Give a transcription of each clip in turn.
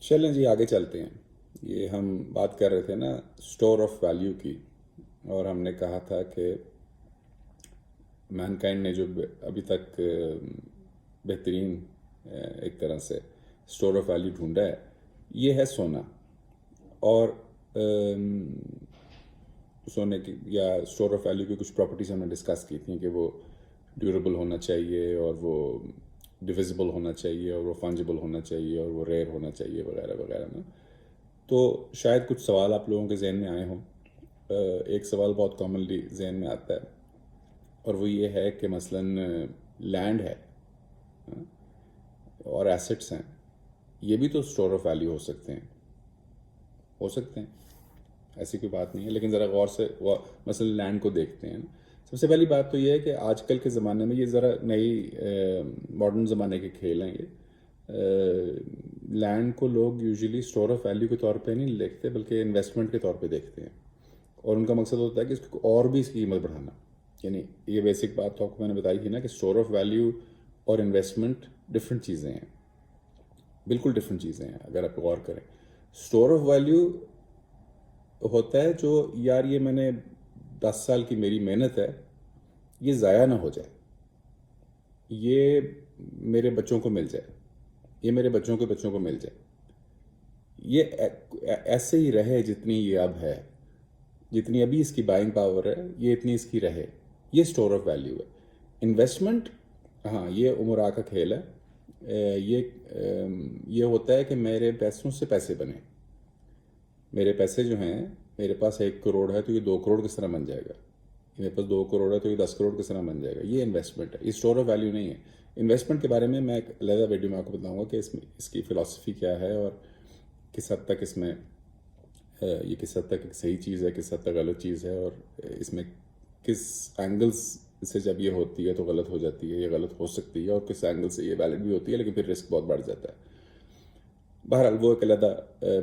चलें जी, आगे चलते हैं। ये हम बात कर रहे थे ना स्टोर ऑफ वैल्यू की, और हमने कहा था कि मैनकाइंड ने जो अभी तक बेहतरीन एक तरह से स्टोर ऑफ वैल्यू ढूंढा है, ये है सोना। और सोने की या स्टोर ऑफ वैल्यू की कुछ प्रॉपर्टीज़ हमने डिस्कस की थी कि वो ड्यूरेबल होना चाहिए, और वो डिविजिबल होना चाहिए, और वो फंजिबल होना चाहिए, और वो रेयर होना चाहिए, वगैरह वगैरह ना। तो शायद कुछ सवाल आप लोगों के जहन में आए हों। एक सवाल बहुत कॉमनली जहन में आता है, और वो ये है कि मसलन लैंड है और एसेट्स हैं, ये भी तो स्टोर ऑफ वैल्यू हो सकते हैं, ऐसी कोई बात नहीं है। लेकिन ज़रा गौर से मसलन लैंड को देखते हैं। सबसे पहली बात तो ये है कि आजकल के ज़माने में ये ज़रा नई मॉडर्न ज़माने के खेल हैं ये। लैंड को लोग यूजुअली स्टोर ऑफ वैल्यू के तौर पे नहीं देखते, बल्कि इन्वेस्टमेंट के तौर पे देखते हैं, और उनका मकसद होता है कि इसको और भी इसकी कीमत बढ़ाना। यानी ये बेसिक बात तो आपको मैंने बताई थी ना कि स्टोर ऑफ वैल्यू और इन्वेस्टमेंट डिफरेंट चीज़ें हैं, बिल्कुल डिफरेंट चीज़ें हैं अगर आप गौर करें। स्टोर ऑफ वैल्यू होता है जो, यार ये मैंने 10 साल की मेरी मेहनत है, ये ज़ाया ना हो जाए, ये मेरे बच्चों को मिल जाए, ये मेरे बच्चों के बच्चों को मिल जाए, ये ऐसे ही रहे जितनी ये अब है, जितनी अभी इसकी बाइंग पावर है, ये इतनी इसकी रहे। ये स्टोर ऑफ वैल्यू है। इन्वेस्टमेंट, हाँ, ये उम्र का खेल है। ये होता है कि मेरे पैसों से पैसे बने। मेरे पैसे जो हैं, मेरे पास 1 करोड़ है तो ये 2 करोड़ किस तरह बन जाएगा, मेरे पास 2 करोड़ है तो ये 10 करोड़ किस तरह बन जाएगा। ये इन्वेस्टमेंट है, ये स्टोर ऑफ वैल्यू नहीं है। इन्वेस्टमेंट के बारे में मैं एक अलग वीडियो में आपको बताऊंगा कि इसमें इसकी फ़िलासफ़ी क्या है, और किस हद तक इसमें ये किस हद तक एक सही चीज़ है, किस हद तक गलत चीज़ है, और इसमें किस एंगल्स से जब ये होती है तो गलत हो जाती है, ये गलत हो सकती है, और किस एंगल से ये वैलिड भी होती है, लेकिन फिर रिस्क बहुत बढ़ जाता है। बहरहाल वो एक अलग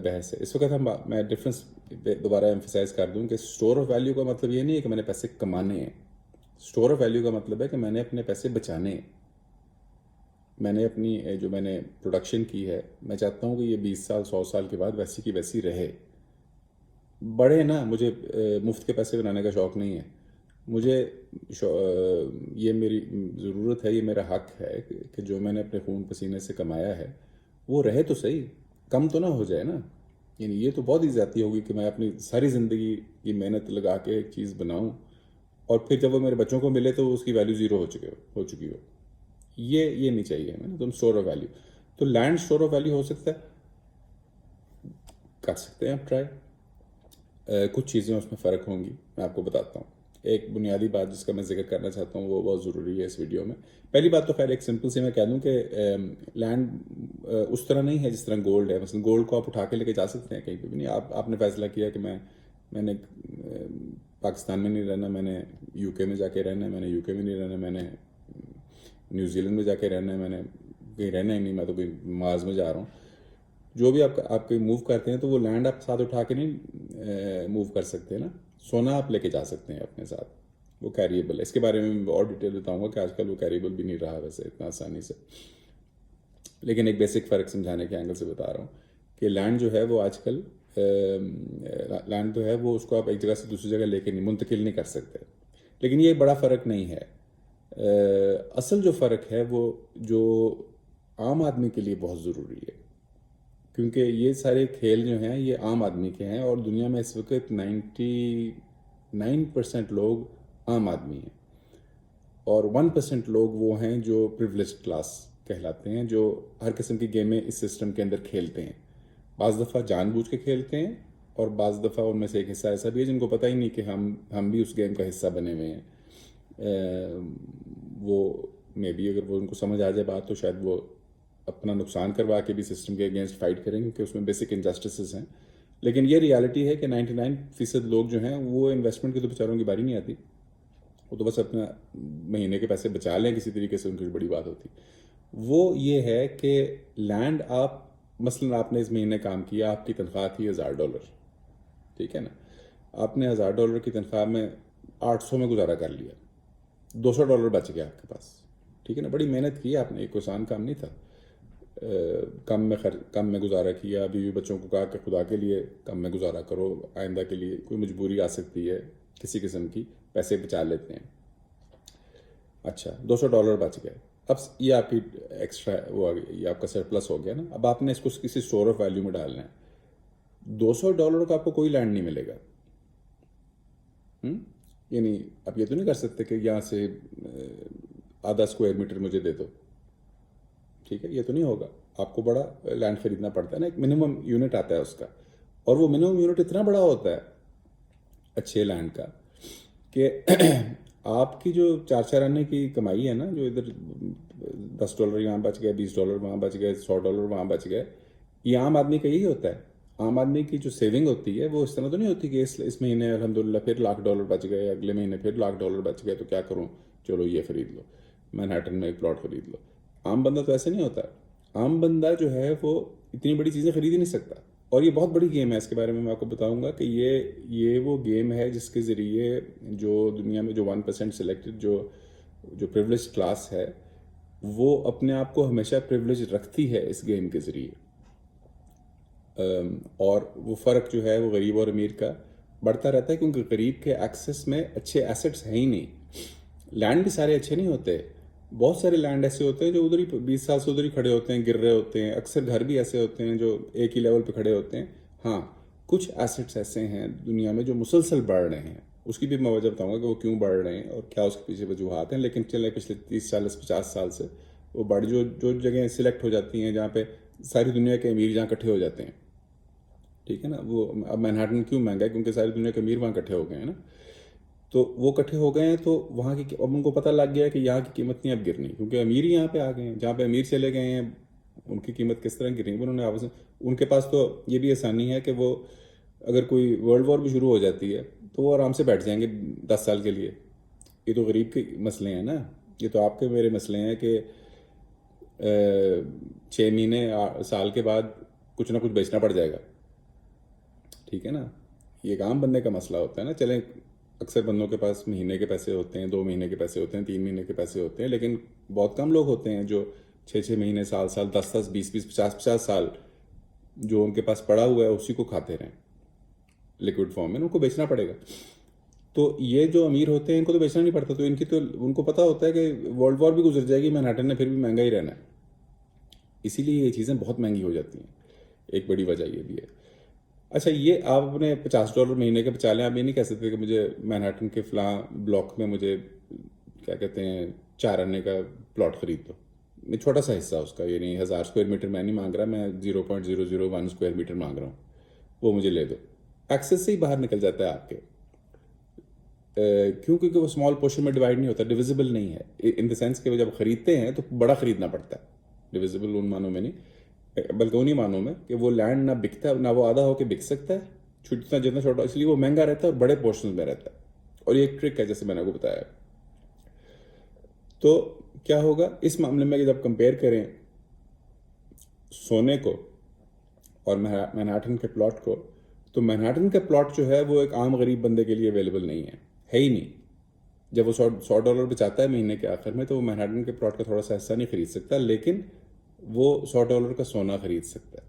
बहस है। इस वक्त मैं डिफरेंस दोबारा एम्फोसाइज कर दूं कि स्टोर ऑफ वैल्यू का मतलब ये नहीं है कि मैंने पैसे कमाने हैं। स्टोर ऑफ वैल्यू का मतलब है कि मैंने अपने पैसे बचाने हैं। मैंने अपनी जो मैंने प्रोडक्शन की है, मैं चाहता हूँ कि ये 20 साल 100 साल के बाद वैसी की वैसी रहे, बढ़े ना। मुझे मुफ्त के पैसे बनाने का शौक़ नहीं है। मुझे ये मेरी ज़रूरत है, ये मेरा हक है कि जो मैंने अपने खून पसीने से कमाया है वो रहे तो सही, कम तो ना हो जाए ना। यानी ये तो बहुत ही ज़्यादती होगी कि मैं अपनी सारी ज़िंदगी की मेहनत लगा के एक चीज़ बनाऊं, और फिर जब वो मेरे बच्चों को मिले तो उसकी वैल्यू ज़ीरो हो चुकी हो। ये नहीं चाहिए हमें ना। तुम स्टोर ऑफ वैल्यू, तो लैंड स्टोर ऑफ वैल्यू हो सकता है, कर सकते हैं आप ट्राई। कुछ चीज़ें उसमें फ़र्क होंगी, मैं आपको बताता हूँ। एक बुनियादी बात जिसका मैं जिक्र करना चाहता हूँ, वो बहुत ज़रूरी है इस वीडियो में। पहली बात तो खैर एक सिंपल सी मैं कह दूँ कि लैंड उस तरह नहीं है जिस तरह गोल्ड है। मतलब गोल्ड को आप उठा के लेके जा सकते हैं कहीं पे भी नहीं। आपने फैसला किया कि मैंने पाकिस्तान में नहीं रहना, मैंने यूके में जाके रहना है, मैंने यूके में नहीं रहना, मैंने न्यूजीलैंड में जाके रहना है, मैंने कहीं रहना ही नहीं, मैं तो कहीं मार्स में जा रहा हूँ। जो भी आप कहीं मूव करते हैं तो वो लैंड आप साथ उठा के नहीं मूव कर सकते ना। सोना आप लेके जा सकते हैं अपने साथ, वो कैरिएबल है। इसके बारे में मैं और डिटेल बताऊंगा कि आजकल वो कैरिएबल भी नहीं रहा वैसे इतना आसानी से, लेकिन एक बेसिक फ़र्क समझाने के एंगल से बता रहा हूँ कि लैंड जो है वो आजकल लैंड जो है वो उसको आप एक जगह से दूसरी जगह लेके नहीं, मुंतकिल नहीं कर सकते। लेकिन ये बड़ा फ़र्क नहीं है। असल जो फ़र्क है वो जो आम आदमी के लिए बहुत ज़रूरी है, क्योंकि ये सारे खेल जो हैं ये आम आदमी के हैं, और दुनिया में इस वक्त 99% लोग आम आदमी हैं, और 1% लोग वो हैं जो प्रिविलेज्ड क्लास कहलाते हैं, जो हर किस्म की गेमें इस सिस्टम के अंदर खेलते हैं। बाज़ दफ़ा जानबूझ के खेलते हैं, और बाज़ दफ़ा उनमें से एक हिस्सा ऐसा भी है जिनको पता ही नहीं कि हम भी उस गेम का हिस्सा बने हुए हैं। वो मे बी अगर वो उनको समझ आ जाए बात, तो शायद वो अपना नुकसान करवा के भी सिस्टम के अगेंस्ट फाइट करें, क्योंकि उसमें बेसिक इनजस्टिस हैं। लेकिन ये रियलिटी है कि 99% लोग जो हैं वो इन्वेस्टमेंट की तो बेचारों की बारी नहीं आती। वो तो बस अपना महीने के पैसे बचा लें किसी तरीके से, उनकी बड़ी बात होती। वो ये है कि लैंड आप, मसलन आपने इस महीने काम किया, आपकी तनख्वाह थी $1000, ठीक है ना। आपने $1000 की तनख्वाह में 800 में गुजारा कर लिया, $200 बच गया आपके पास, ठीक है ना। बड़ी मेहनत की आपने, एक आसान काम नहीं था। कम में गुजारा किया, बीवी बच्चों को कहा कि खुदा के लिए कम में गुजारा करो, आइंदा के लिए कोई मजबूरी आ सकती है किसी किस्म की, पैसे बचा लेते हैं। अच्छा, $200 बच गए। अब ये आपकी एक्स्ट्रा वो आ गई, ये आपका सरप्लस हो गया ना। अब आपने इसको किसी स्टोर ऑफ वैल्यू में डालना है। $200 का आपको कोई लैंड नहीं मिलेगा। यानी आप ये तो नहीं कर सकते कि यहाँ से आधा स्क्वायर मीटर मुझे दे दो, ठीक है, ये तो नहीं होगा। आपको बड़ा लैंड खरीदना पड़ता है ना, एक मिनिमम यूनिट आता है उसका, और वो मिनिमम यूनिट इतना बड़ा होता है अच्छे लैंड का कि आपकी जो 4 आने की कमाई है ना, जो इधर $10 यहाँ बच गए, $20 वहाँ बच गए, $100 वहाँ बच गए, ये आम आदमी का यही होता है। आम आदमी की जो सेविंग होती है वो इस तरह तो नहीं होती कि इस महीने अल्हम्दुलिल्लाह फिर $1,00,000 बच गए, अगले महीने फिर $1,00,000 बच गए, तो क्या करूँ, चलो ये खरीद लो, मैनहट्टन में एक प्लॉट खरीद लो। आम बंदा तो ऐसे नहीं होता। आम बंदा जो है वो इतनी बड़ी चीज़ें खरीद ही नहीं सकता। और ये बहुत बड़ी गेम है, इसके बारे में मैं आपको बताऊंगा कि ये वो गेम है जिसके ज़रिए जो दुनिया में जो 1% सिलेक्टेड जो प्रिविलेज क्लास है वो अपने आप को हमेशा प्रिविलेज रखती है इस गेम के ज़रिए। और वो फ़र्क जो है वो गरीब और अमीर का बढ़ता रहता है, क्योंकि गरीब के एक्सेस में अच्छे एसेट्स हैं ही नहीं। लैंड भी सारे अच्छे नहीं होते, बहुत सारे लैंड ऐसे होते हैं जो उधर ही 20 साल से उधर ही खड़े होते हैं, गिर रहे होते हैं। अक्सर घर भी ऐसे होते हैं जो एक ही लेवल पे खड़े होते हैं। हाँ, कुछ एसेट्स ऐसे हैं दुनिया में जो मुसलसल बढ़ रहे हैं, उसकी भी मैं वजह बताऊंगा कि वो क्यों बढ़ रहे हैं और क्या उसके पीछे वजूहत हैं। लेकिन चले पिछले 30-40-50 साल से वो बढ़ जो जगह सिलेक्ट हो जाती हैं जहाँ पे सारी दुनिया के अमीर जहाँ इकट्ठे हो जाते हैं, ठीक है ना। वो अब मैनहट्टन क्यों महंगा है, क्योंकि सारी दुनिया के अमीर वहाँ इकट्ठे हो गए हैं ना। तो वो इकट्ठे हो गए हैं, तो वहाँ की अब उनको पता लग गया है कि यहाँ की कीमत नहीं अब गिरनी, क्योंकि अमीर ही यहाँ पे आ गए हैं। जहाँ पे अमीर चले गए हैं उनकी कीमत किस तरह गिरनी, उन्होंने आपस में, उनके पास तो ये भी आसानी है कि वो अगर कोई वर्ल्ड वॉर भी शुरू हो जाती है तो वो आराम से बैठ जाएंगे 10 साल के लिए। ये तो गरीब के मसले हैं ना, ये तो आपके मेरे मसले हैं कि 6 महीने साल के बाद कुछ ना कुछ बेचना पड़ जाएगा, ठीक है ना। ये एक आम बंदे का मसला होता है ना। चलें, अक्सर बंदों के पास महीने के पैसे होते हैं, 2 महीने के पैसे होते हैं, 3 महीने के पैसे होते हैं, लेकिन बहुत कम लोग होते हैं जो 6-6 महीने, साल 10-10, 20-20, 50-50 साल जो उनके पास पड़ा हुआ है उसी को खाते रहें लिक्विड फॉर्म में। उनको बेचना पड़ेगा। तो ये जो अमीर होते हैं इनको तो बेचना नहीं पड़ता, तो इनकी तो उनको पता होता है कि वर्ल्ड वॉर भी गुजर जाएगी, मैनहट्टन ने फिर भी महंगा ही रहना है। इसीलिए ये चीज़ें बहुत महंगी हो जाती हैं, एक बड़ी वजह ये भी है। अच्छा, ये आप अपने $50 महीने के बचा लें। आप ये नहीं कह सकते कि मुझे मैनहट्टन के फलां ब्लॉक में मुझे क्या कहते हैं 4 आने का प्लॉट खरीद दो। मैं छोटा सा हिस्सा उसका, ये नहीं 1000 स्क्वायर मीटर मैं नहीं मांग रहा, मैं 0.001 स्क्वायर मीटर मांग रहा हूँ, वो मुझे ले दो। एक्सेस से ही बाहर निकल जाता है आपके। क्यों? क्योंकि वो स्मॉल पोर्शन में डिवाइड नहीं होता, डिविजिबल नहीं है। इन द सेंस कि जब खरीदते हैं तो बड़ा खरीदना पड़ता है, डिविजिबल उन मानों में नहीं, बल्कि उन्हीं मानों में कि वो लैंड ना बिकता है, ना वो आधा होकर बिक सकता है, जितना जितना छोटा, इसलिए वो महंगा रहता है और बड़े पोर्शन में रहता है। और ये एक ट्रिक है जैसे मैंने आपको बताया। तो क्या होगा इस मामले में कि जब कंपेयर करें सोने को और मैनहट्टन के प्लॉट को, तो मैनहट्टन का प्लॉट जो है वो एक आम गरीब बंदे के लिए अवेलेबल नहीं है ही नहीं। जब वो $100 बचाता है महीने के आखिर में, तो वो मैनहट्टन के प्लॉट का थोड़ा सा हिस्सा नहीं खरीद सकता, लेकिन वो $100 का सोना खरीद सकता है।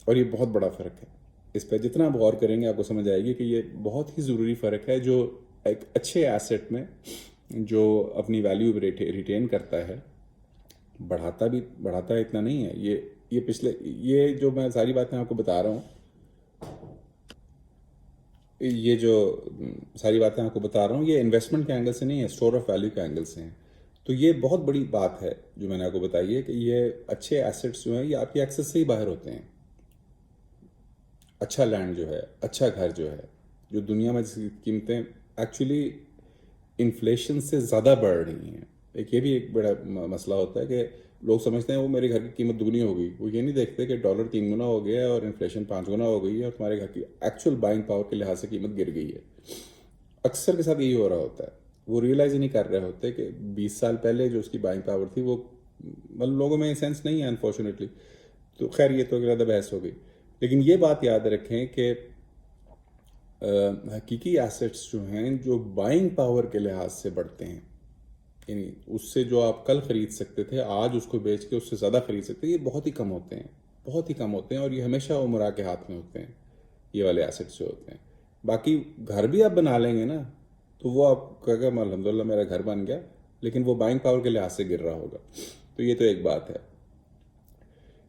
और ये बहुत बड़ा फ़र्क है। इस पर जितना आप गौर करेंगे आपको समझ आएगी कि ये बहुत ही ज़रूरी फ़र्क है, जो एक अच्छे एसेट में जो अपनी वैल्यू रिटेन करता है, बढ़ाता है इतना नहीं है। ये जो मैं सारी बातें आपको बता रहा हूँ, ये जो सारी बातें आपको बता रहा हूँ, ये इन्वेस्टमेंट के एंगल से नहीं है, स्टोर ऑफ वैल्यू के एंगल से हैं। तो ये बहुत बड़ी बात है जो मैंने आपको बताई है कि ये अच्छे एसेट्स जो हैं ये आपकी एक्सेस से ही बाहर होते हैं। अच्छा लैंड जो है, अच्छा घर जो है, जो दुनिया में जिसकी कीमतें एक्चुअली इन्फ्लेशन से ज़्यादा बढ़ रही हैं। ये भी एक बड़ा मसला होता है कि लोग समझते हैं वो मेरे घर की कीमत दुगनी हो गई। वो ये नहीं देखते कि डॉलर 3 गुना हो गया है और इन्फ्लेशन 5 गुना हो गई है और तुम्हारे घर की एक्चुअल बाइंग पावर के लिहाज से कीमत गिर गई है। अक्सर के साथ यही हो रहा होता है। वो रियलाइज़ ही नहीं कर रहे होते कि 20 साल पहले जो उसकी बाइंग पावर थी वो मतलब लोगों में सेंस नहीं है अनफॉर्चुनेटली। तो खैर ये तो ज़्यादा बहस हो गई। लेकिन ये बात याद रखें कि हकीकी एसेट्स जो हैं जो बाइंग पावर के लिहाज से बढ़ते हैं, यानी उससे जो आप कल ख़रीद सकते थे आज उसको बेच के उससे ज़्यादा ख़रीद सकते हैं, ये बहुत ही कम होते हैं, बहुत ही कम होते हैं। और ये हमेशा उमरा के हाथ में होते हैं, ये वाले एसेट्स जो होते हैं। बाकी घर भी आप बना लेंगे ना, तो वो आप कहेगा अल्हम्दुलिल्लाह मेरा घर बन गया, लेकिन वो बाइंग पावर के लिहाज से गिर रहा होगा। तो ये तो एक बात है।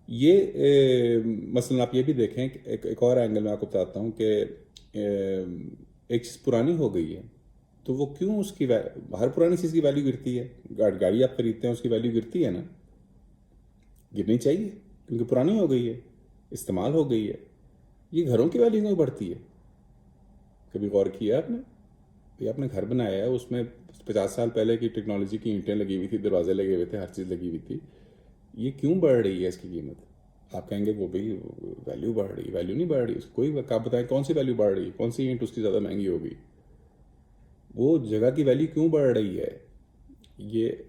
ये मसलन आप ये भी देखें कि एक और एंगल में आपको बताता हूँ कि एक चीज़ पुरानी हो गई है तो वो क्यों उसकी हर पुरानी चीज़ की वैल्यू गिरती है। गाड़ी आप खरीदते हैं उसकी वैल्यू गिरती है ना, गिरनी चाहिए क्योंकि पुरानी हो गई है, इस्तेमाल हो गई है। ये घरों की वैल्यू क्यों बढ़ती है? कभी गौर किया आपने? ये आपने घर बनाया है, उसमें 50 साल पहले की टेक्नोलॉजी की ईंटें लगी हुई थी, दरवाजे लगे हुए थे, हर चीज़ लगी हुई थी। ये क्यों बढ़ रही है इसकी कीमत? आप कहेंगे वो भी वैल्यू बढ़ रही है। वैल्यू नहीं बढ़ रही, उसकी कोई आप बताएं कौन सी वैल्यू बढ़ रही है, कौन सी ईंट उसकी ज़्यादा महंगी होगी? वो जगह की वैल्यू क्यों बढ़ रही है? ये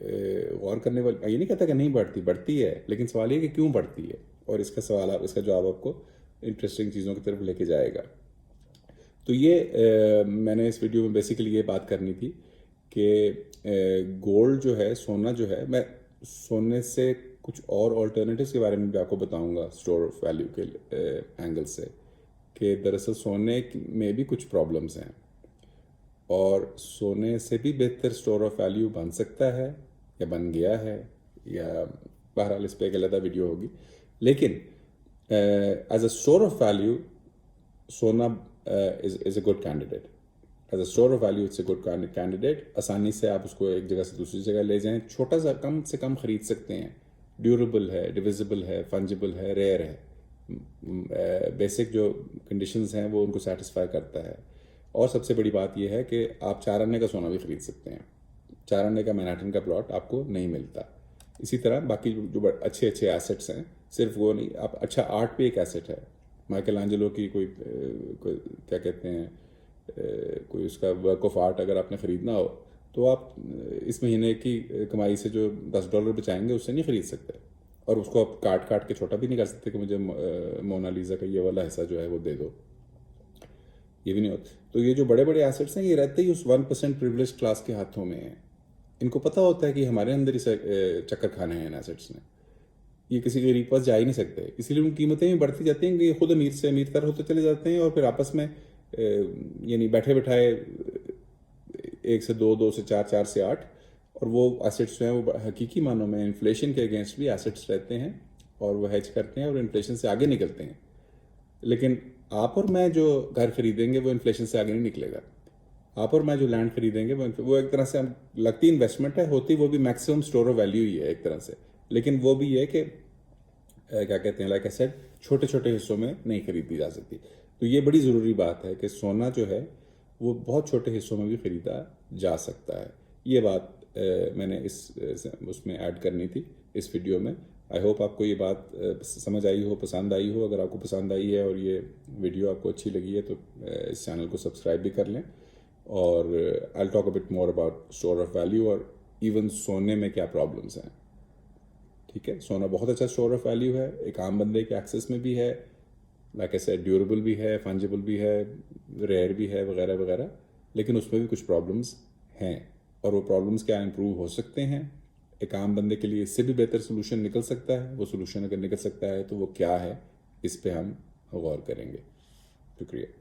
गौर करने वाली, ये नहीं कहता कि नहीं बढ़ती, बढ़ती है, लेकिन सवाल ये कि क्यों बढ़ती है। और इसका सवाल इसका जवाब आपको इंटरेस्टिंग चीज़ों की तरफ लेके जाएगा। तो ये मैंने इस वीडियो में बेसिकली ये बात करनी थी कि गोल्ड जो है, सोना जो है, मैं सोने से कुछ और ऑल्टरनेटिव्स के बारे में भी आपको बताऊंगा स्टोर ऑफ वैल्यू के एंगल से, कि दरअसल सोने में भी कुछ प्रॉब्लम्स हैं और सोने से भी बेहतर स्टोर ऑफ वैल्यू बन सकता है या बन गया है, या बहरहाल इस पर एक अलग वीडियो होगी। लेकिन as a store of value सोना is a good candidate. As a store of value, it's a good candidate. आसानी से आप उसको एक जगह से दूसरी जगह ले जाएं, छोटा सा कम से कम खरीद सकते हैं, ड्यूरेबल है, डिविजिबल है, फंजिबल है, रेयर है, बेसिक जो कंडीशंस हैं वो उनको सेटिस्फाई करता है। और सबसे बड़ी बात यह है कि आप 4 आने का सोना भी खरीद सकते हैं। 4 आने का मैनहट्टन का प्लॉट आपको नहीं मिलता। इसी तरह बाकी जो अच्छे अच्छे एसेट्स हैं, सिर्फ वो नहीं, आप अच्छा आर्ट भी एक एसेट है। माइकल एंजेलो की कोई क्या कहते हैं, कोई उसका वर्क ऑफ आर्ट अगर आपने ख़रीदना हो तो आप इस महीने की कमाई से जो $10 बचाएंगे उससे नहीं ख़रीद सकते। और उसको आप काट काट के छोटा भी नहीं कर सकते कि मुझे मोनालिसा का ये वाला हिस्सा जो है वो दे दो, ये भी नहीं होता। तो ये जो बड़े बड़े एसेट्स हैं ये रहते ही उस 1% प्रिविलेज क्लास के हाथों में हैं। इनको पता होता है कि हमारे अंदर इसे चक्कर खाने हैं इन एसेट्स ने, ये किसी गरीब पास जा ही नहीं सकते, इसीलिए उनकी कीमतें भी बढ़ती जाती हैं कि ये खुद अमीर से अमीर तर होते चले जाते हैं और फिर आपस में यानी बैठे बैठाए 1 से 2, 2 से 4, 4 से 8, और वो एसेट्स जो हैं वो हकीकी मानों में इन्फ्लेशन के अगेंस्ट भी एसेट्स रहते हैं और वो हेज करते हैं और इन्फ्लेशन से आगे निकलते हैं। लेकिन आप और मैं जो घर खरीदेंगे वो इन्फ्लेशन से आगे नहीं निकलेगा। आप और मैं जो लैंड खरीदेंगे वो एक तरह से हम लगती इन्वेस्टमेंट है, होती वो भी मैक्सिमम स्टोर ऑफ वैल्यू ही है एक तरह से, लेकिन वो भी है कि क्या कहते हैं, लाइक आई सेड, छोटे छोटे हिस्सों में नहीं खरीदी जा सकती। तो ये बड़ी ज़रूरी बात है कि सोना जो है वो बहुत छोटे हिस्सों में भी ख़रीदा जा सकता है। ये बात मैंने उसमें ऐड करनी थी इस वीडियो में। आई होप आपको ये बात समझ आई हो, पसंद आई हो। अगर आपको पसंद आई है और ये वीडियो आपको अच्छी लगी है तो इस चैनल को सब्सक्राइब भी कर लें। और I will talk a bit more about store of value और इवन सोने में क्या प्रॉब्लम्स हैं। ठीक है, सोना बहुत अच्छा स्टोर ऑफ वैल्यू है, एक आम बंदे के एक्सेस में भी है, लाइक ऐसे ड्यूरेबल भी है, फंजिबल भी है, रेयर भी है, वगैरह वगैरह। लेकिन उसमें भी कुछ प्रॉब्लम्स हैं और वो प्रॉब्लम्स क्या इम्प्रूव हो सकते हैं। एक आम बंदे के लिए इससे भी बेहतर सोल्यूशन निकल सकता है। वो सोल्यूशन अगर निकल सकता है तो वो क्या है, इस पे हम गौर करेंगे। शुक्रिया।